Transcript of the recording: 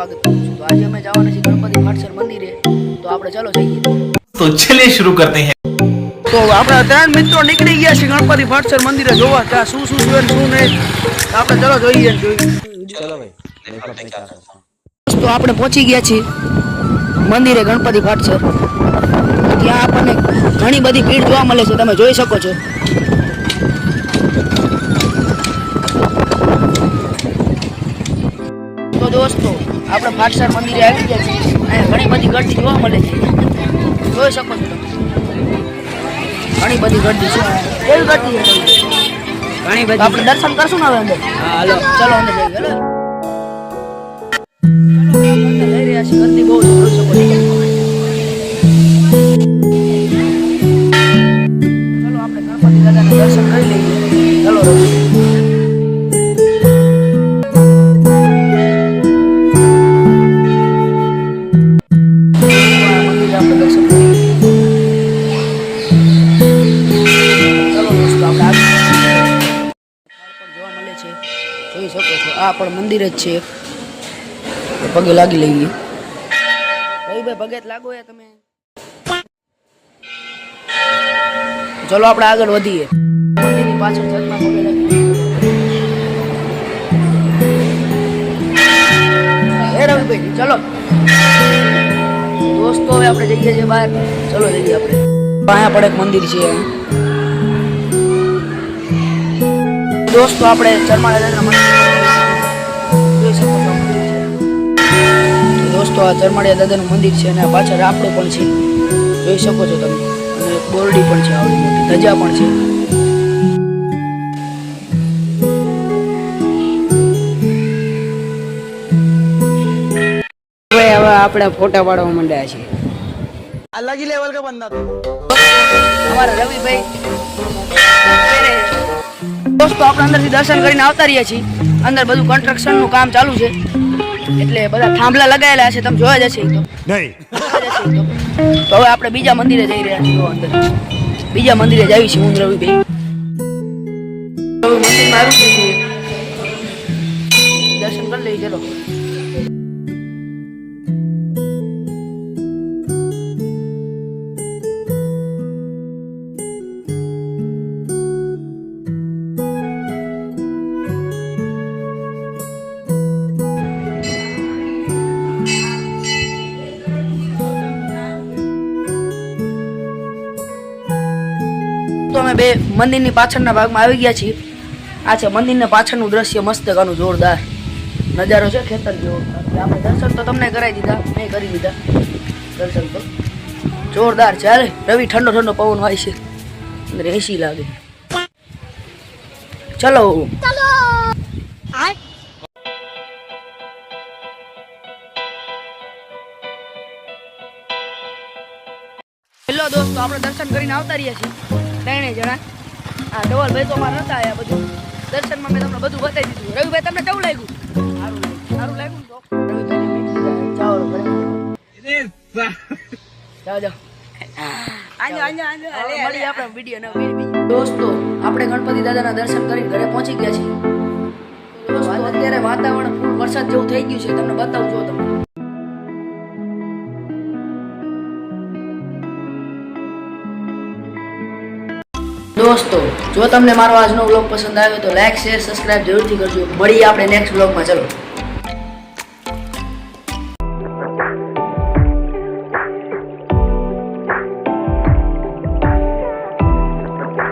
સ્વાગત કરું છું। તો આજે અમે જવાના છીએ ગણપતિ ફાટસર મંદિરે, તો આપણે ચાલો જઈએ। तो चलिए शुरू करते हैं। તો આપણા ત્રણ મિત્રો નીકળી ગયા છે ગણપતિ ફાટસર મંદિરે જોવા ત્યાં શું શું છે શું નહીં। આપણે ચાલો જોઈએ चलो भाई देखो अपने क्या करता हूँ। તો આપણે પહોંચી ગયા છીએ મંદિરે ગણપતિ ફાટસર। ત્યાં આપણને ઘણી બધી ભીડ જોવા મળે છે, તમે જોઈ શકો છો। તો દોસ્તો આપણે ફાટસર મંદિરે આવી ગયા છીએ, અહીંયા ઘણી બધી ગર્દી જોવા મળે છે, જોઈ શકો છો તમે। ઘણી બધી ગર્દી છે, કેવી ગર્દી છે ઘણી બધી। આપણે દર્શન કરશું ને હવે અંદર? હા હાલો ચલો અંદર જઈએ। હાલો અંદર લઈ રહ્યા છીએ, ગર્દી બહુ છે, જોઈ શકો છો। ચલો આપણે ગણપતિ દાદાના દર્શન કરી લઈએ। ચલો રવિ જોઈ શકો છો, આ પણ મંદિર જ છે, પગે લાગી લઈએ। ભાઈ પગે લાગો યાર તમે। ચલો આપણે આગળ વધીએ, મંદિરની પાછળ છતમાં પગે લાગી। એ રવિભાઈ ચલો દોસ્તો હવે આપણે જઈએ છીએ બહાર, ચલો જઈએ આપણે। અહીંયા પણ એક મંદિર છે દોસ્તો, આપણે ચરમાળા દાદાના મંદિર જોઈ શકો છો। દોસ્તો આ ચરમાળિયા દાદાનું મંદિર છે અને આ પાછળ રાપડો પણ છે, જોઈ શકો છો તમે, અને બોરડી પણ છે, આવડી મોટી ધજા પણ છે। હવે આપણે ફોટા પાડવા માંડ્યા છે, अलग ही लेवल का बंदा था। અમારા રવિભાઈ દોસ્તો આપણે અંદરથી દર્શન કરીને આવતા રહ્યા છીએ। અંદર બધું કન્સ્ટ્રક્શનનું કામ ચાલુ છે, એટલે બધા થાંભલા લગાવેલા છે, તમે જોયા જશે તો નહીં। તો હવે આપણે બીજા મંદિરે જઈ રહ્યા છીએ, અંદર બીજા મંદિરે જઈએ છીએ હું રવિભાઈ। મંદિરમાં આવી છીએ, દર્શન કરી લઈએ ચલો। તો અમે બે મંદિરની પાછળના ભાગમાં આવી ગયા છીએ। આ છે મંદિરના પાછળનું દ્રશ્ય, મસ્ત ગાનું જોરદાર નજારો છે, ખેતર જેવો। આપણે દર્શન તો તમને કરાવી દીધા, મેં કરી દીધા દર્શન તો જોરદાર છે। અરે રવિ ઠંડો ઠંડો પવન વાય છે, અંદર એસી લાગે। ચલો હેલો દોસ્તો, આપણે દર્શન કરીને આવતા રહ્યા છીએ ત્રણે જણા। હા ધવલભાઈ તો અમારે નતા આવ્યા, બધું દર્શનમાં મેં તમને બધું બતાવી દીધું। રવિભાઈ તમને કેવું લાગ્યું? સારું લાગ્યું ને? તો રવિભાઈ જાઓ જાઓ મળીએ આપણે વિડીયો દોસ્તો। આપણે ગણપતિ દાદાના દર્શન કરીને ઘરે પહોંચી ગયા છીએ દોસ્તો। અત્યારે વાતાવરણ ફૂલ વરસાદ જેવું થઈ ગયું છે, તમને બતાવું જો તમે। દોસ્તો જો તમને મારો આજનો વ્લોગ પસંદ આવ્યો તો લાઈક શેર સબસ્ક્રાઇબ જરૂરથી કરજો। મળીએ આપણે નેક્સ્ટ વ્લોગમાં, ચલો।